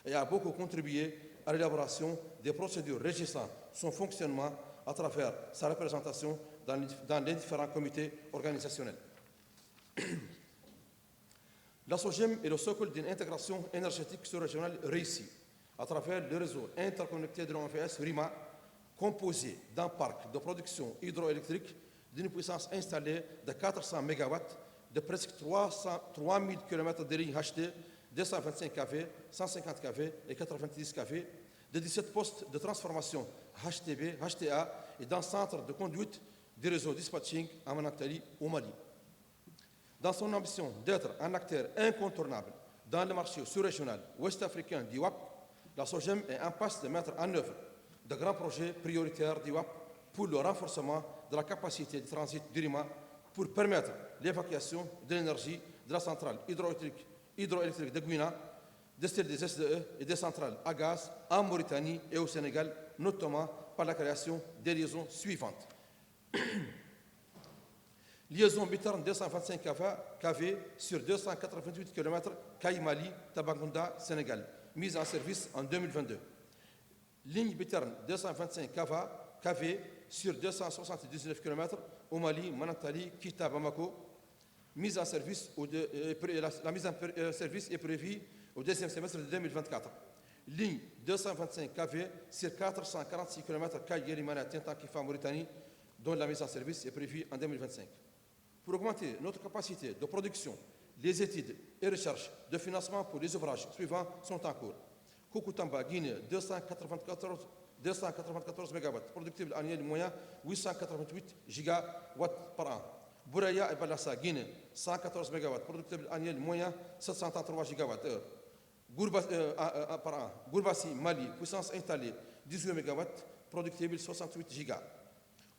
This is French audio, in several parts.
et a beaucoup contribué à l'élaboration des procédures régissant son fonctionnement à travers sa représentation dans les différents comités organisationnels. La SOGEM est le socle d'une intégration énergétique sous-régionale réussie à travers le réseau interconnecté de l'OMVS RIMA, composé d'un parc de production hydroélectrique d'une puissance installée de 400 MW, de presque 3000 km de lignes HD, 225 kV, 150 kV et 90 kV, de 17 postes de transformation HTB, HTA et d'un centre de conduite du réseau dispatching à Manantali au Mali. Dans son ambition d'être un acteur incontournable dans le marché sous-régional ouest-africain d'IWAP, la SOGEM est en passe de mettre en œuvre de grands projets prioritaires d'IWAP pour le renforcement de la capacité de transit du RIMA pour permettre l'évacuation de l'énergie de la centrale hydroélectrique de Gouina, de celle des SDE et des centrales à gaz en Mauritanie et au Sénégal, notamment par la création des liaisons suivantes. Liaison Bitarn 225 kV sur 288 km Kaïmali, Tabangunda, Sénégal, mise en service en 2022. Ligne Bitarn 225 kV sur 279 km au Mali, Manantali, Kita, Bamako, mise en service la mise en service est prévue au deuxième semestre de 2024. Ligne 225 kV sur 446 km Kaï-Yerimana, Tintan-Kifa, Mauritanie, dont la mise en service est prévue en 2025. Pour augmenter notre capacité de production, les études et recherches de financement pour les ouvrages suivants sont en cours. Koukutamba, Guinée, 294 MW, productible annuel moyen 888 gigawatts par an. Bouraya et Balassa, Guinée, 114 MW, productible annuel moyen 733 gigawatts par an. Gourbassi, Mali, puissance installée 18 MW, productible 68 gigas.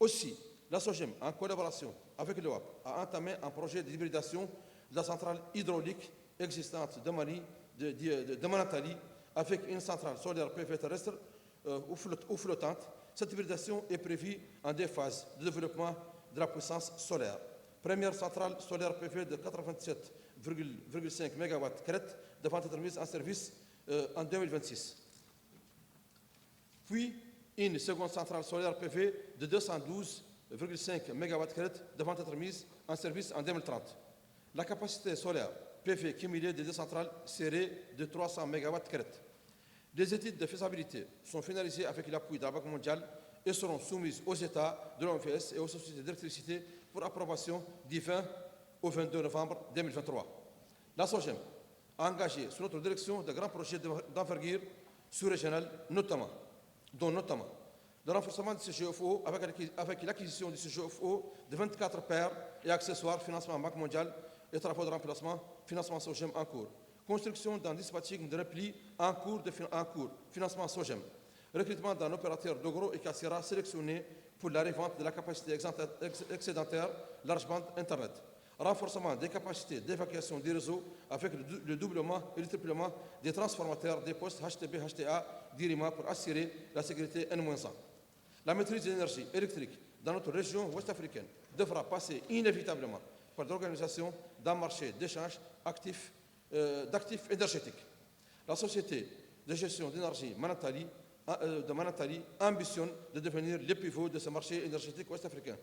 Aussi, la SOGEM, en collaboration avec l'OAP, a entamé un projet d'hybridation de la centrale hydraulique existante de Mali, de Manantali, avec une centrale solaire PV terrestre ou flottante. Cette hybridation est prévue en deux phases de développement de la puissance solaire. Première centrale solaire PV de 87,5 MW crête devant être mise en service en 2026. Puis, une seconde centrale solaire PV de 212,5 MW crête devant être mise en service en 2030. La capacité solaire PV cumulée des deux centrales serait de 300 MW crête. Les études de faisabilité sont finalisées avec l'appui de la Banque mondiale et seront soumises aux États de l'OMVS et aux sociétés d'électricité pour approbation du 20 au 22 novembre 2023. La SOGEM a engagé sous notre direction de grands projets d'envergure sous-régionale, dont notamment le renforcement de ce GFO avec l'acquisition de ce GFO de 24 paires et accessoires, financement Banque mondiale et travaux de remplacement, financement SOGEM en cours. Construction d'un dispatching de repli en cours, financement SOGEM. Recrutement d'un opérateur de gros et cassera sélectionné pour la revente de la capacité excédentaire large bande Internet. Renforcement des capacités d'évacuation des réseaux avec le doublement et le triplement des transformateurs des postes HTB, HTA d'IRIMA pour assurer la sécurité N-1. La maîtrise de l'énergie électrique dans notre région ouest-africaine devra passer inévitablement par l'organisation d'un marché d'échange d'actifs énergétiques. La société de gestion d'énergie de Manantali ambitionne de devenir le pivot de ce marché énergétique ouest-africain.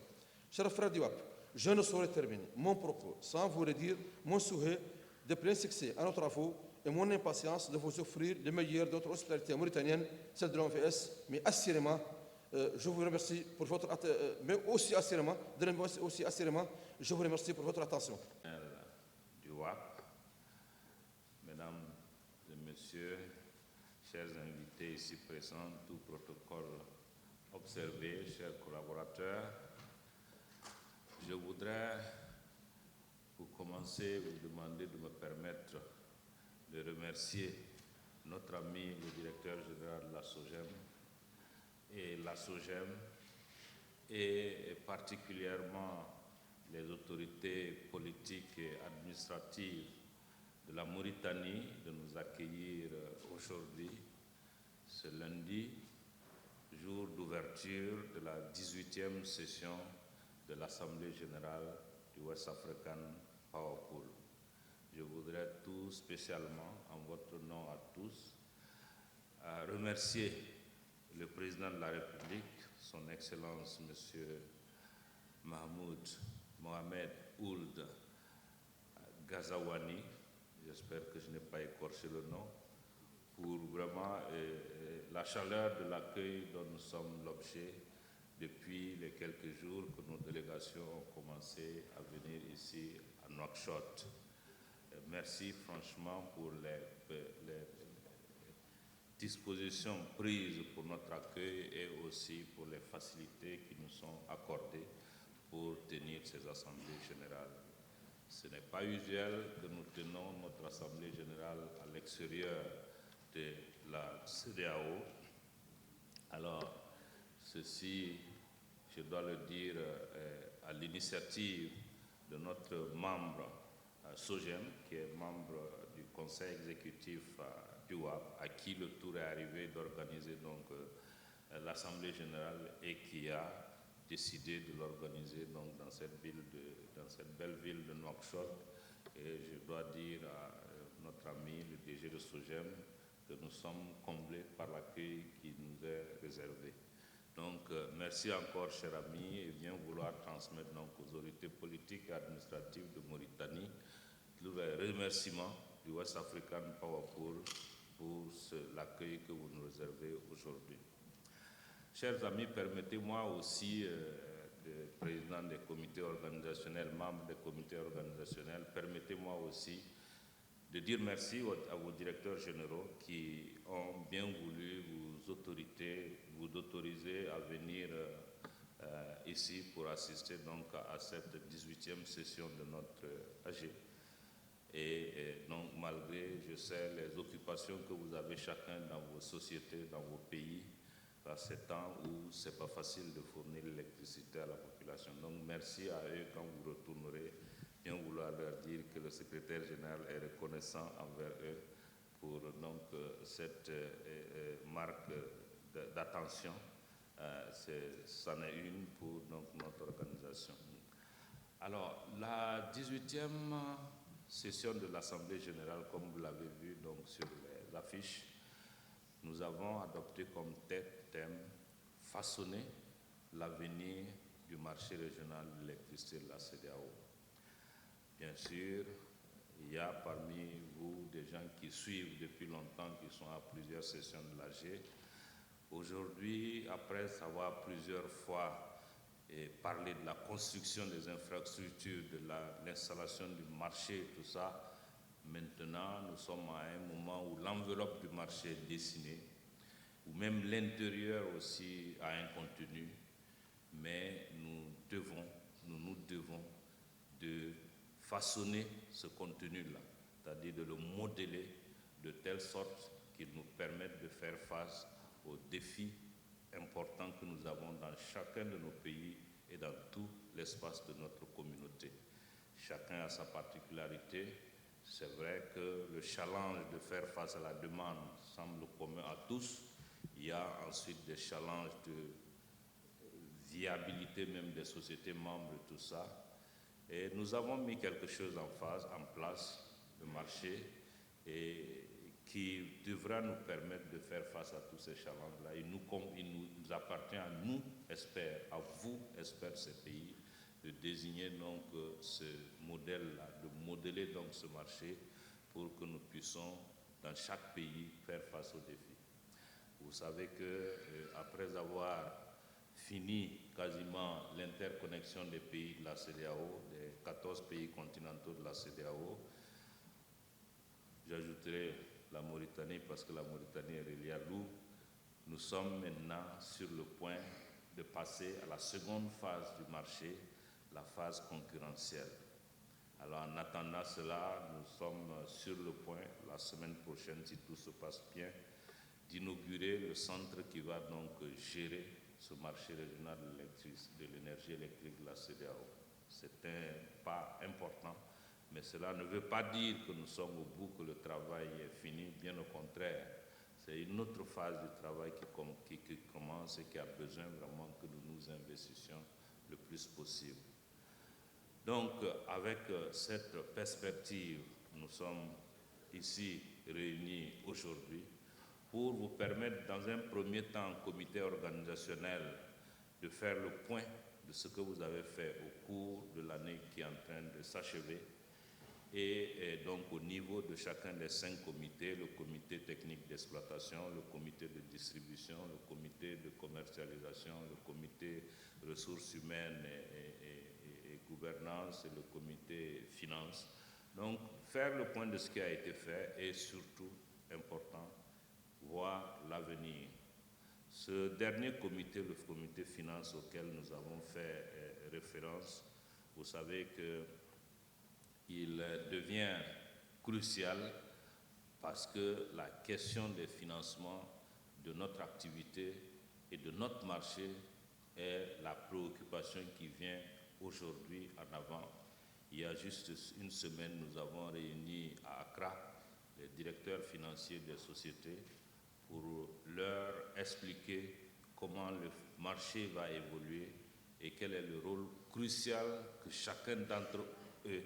Chers frères d'IWAP, je ne saurais terminer mon propos sans vous redire mon souhait de plein succès à nos travaux et mon impatience de vous offrir le meilleur de notre hospitalité mauritanienne, celle de l'OMVS, mais assurément, je vous remercie pour votre je vous remercie pour votre attention. Du WAP, mesdames et messieurs, chers invités ici présents, tout protocole observé, chers collaborateurs, je voudrais, pour commencer, vous demander de me permettre de remercier notre ami, le directeur général de la SOGEM, et la SOGEM, et particulièrement les autorités politiques et administratives de la Mauritanie de nous accueillir aujourd'hui, ce lundi, jour d'ouverture de la 18e session de l'Assemblée générale du West African Power Pool. Je voudrais tout spécialement, en votre nom à tous, remercier le président de la République, son Excellence M. Mahmoud Mohamed Ould Ghazawani, j'espère que je n'ai pas écorché le nom, pour vraiment la chaleur de l'accueil dont nous sommes l'objet depuis les quelques jours que nos délégations ont commencé à venir ici à Nouakchott. Merci franchement pour les dispositions prises pour notre accueil et aussi pour les facilités qui nous sont accordées pour tenir ces assemblées générales. Ce n'est pas usuel que nous tenons notre assemblée générale à l'extérieur de la CEDEAO. Alors, ceci, je dois le dire, à l'initiative de notre membre SOGEM, qui est membre du conseil exécutif du WAP, à qui le tour est arrivé d'organiser donc l'Assemblée générale et qui a décidé de l'organiser donc dans cette belle ville de Nouakchott. Et je dois dire à notre ami, le DG de SOGEM, que nous sommes comblés par l'accueil qui nous est réservé. Donc, merci encore, cher ami, et bien vouloir transmettre donc aux autorités politiques et administratives de Mauritanie le remerciement du West African Power Pool pour l'accueil que vous nous réservez aujourd'hui. Chers amis, permettez-moi aussi, président des comités organisationnels, membres des comités organisationnels, permettez-moi aussi de dire merci à vos directeurs généraux qui ont bien voulu vous autoriser à venir ici pour assister donc à cette 18e session de notre AG. Et donc malgré, je sais, les occupations que vous avez chacun dans vos sociétés, dans vos pays, à ces temps où ce n'est pas facile de fournir l'électricité à la population. Donc merci à eux quand vous retournerez, bien vouloir leur dire que le secrétaire général est reconnaissant envers eux pour donc cette marque d'attention. C'en est une pour donc, notre organisation. Alors, la 18e session de l'Assemblée générale, comme vous l'avez vu donc, sur les affiches, nous avons adopté comme thème « Façonner l'avenir du marché régional de l'électricité de la CEDEAO ». Bien sûr, il y a parmi vous des gens qui suivent depuis longtemps, qui sont à plusieurs sessions de l'AG. Aujourd'hui, après avoir plusieurs fois parlé de la construction des infrastructures, de l'installation du marché, tout ça, maintenant, nous sommes à un moment où l'enveloppe du marché est dessinée, où même l'intérieur aussi a un contenu, mais nous nous devons de façonner ce contenu-là, c'est-à-dire de le modeler de telle sorte qu'il nous permette de faire face aux défis importants que nous avons dans chacun de nos pays et dans tout l'espace de notre communauté. Chacun a sa particularité. C'est vrai que le challenge de faire face à la demande semble commun à tous. Il y a ensuite des challenges de viabilité même des sociétés membres, tout ça. Et nous avons mis quelque chose en place, le marché, et qui devra nous permettre de faire face à tous ces challenges-là. Il nous appartient à nous, experts, à vous, experts de ces pays, de désigner donc ce modèle-là, de modeler donc ce marché pour que nous puissions, dans chaque pays, faire face aux défis. Vous savez qu'après avoir fini quasiment l'interconnexion des pays de la CEDEAO, des 14 pays continentaux de la CEDEAO, j'ajouterai la Mauritanie parce que la Mauritanie est reliée à nous. Nous sommes maintenant sur le point de passer à la seconde phase du marché, la phase concurrentielle. Alors en attendant cela, nous sommes sur le point, la semaine prochaine, si tout se passe bien, d'inaugurer le centre qui va donc gérer ce marché régional de l'énergie électrique de la CEDEAO. C'est un pas important, mais cela ne veut pas dire que nous sommes au bout, que le travail est fini, bien au contraire. C'est une autre phase du travail qui commence et qui a besoin vraiment que nous nous investissions le plus possible. Donc, avec cette perspective, nous sommes ici réunis aujourd'hui pour vous permettre dans un premier temps, comité organisationnel, de faire le point de ce que vous avez fait au cours de l'année qui est en train de s'achever. Et donc au niveau de chacun des 5 comités, le comité technique d'exploitation, le comité de distribution, le comité de commercialisation, le comité ressources humaines et gouvernance et le comité finances. Donc faire le point de ce qui a été fait et surtout, important, voir l'avenir. Ce dernier comité, le comité finances auquel nous avons fait référence, vous savez qu'il devient crucial parce que la question des financements de notre activité et de notre marché est la préoccupation qui vient aujourd'hui en avant. Il y a juste une semaine, nous avons réuni à Accra les directeurs financiers des sociétés pour leur expliquer comment le marché va évoluer et quel est le rôle crucial que chacun d'entre eux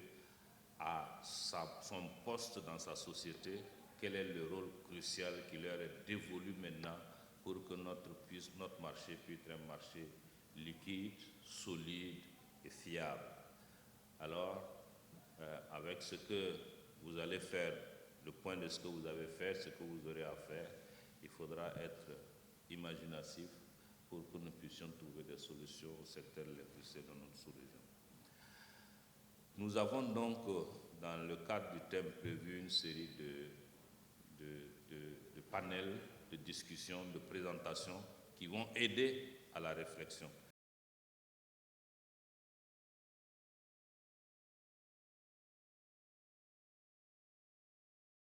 a son poste dans sa société, quel est le rôle crucial qui leur est dévolu maintenant pour que notre marché puisse être un marché liquide, solide et fiable. Alors, avec ce que vous allez faire, le point de ce que vous avez fait, ce que vous aurez à faire, il faudra être imaginatif pour que nous puissions trouver des solutions au secteur électricité dans notre sous-région. Nous avons donc, dans le cadre du thème prévu, une série de panels, de discussions, de présentations qui vont aider à la réflexion.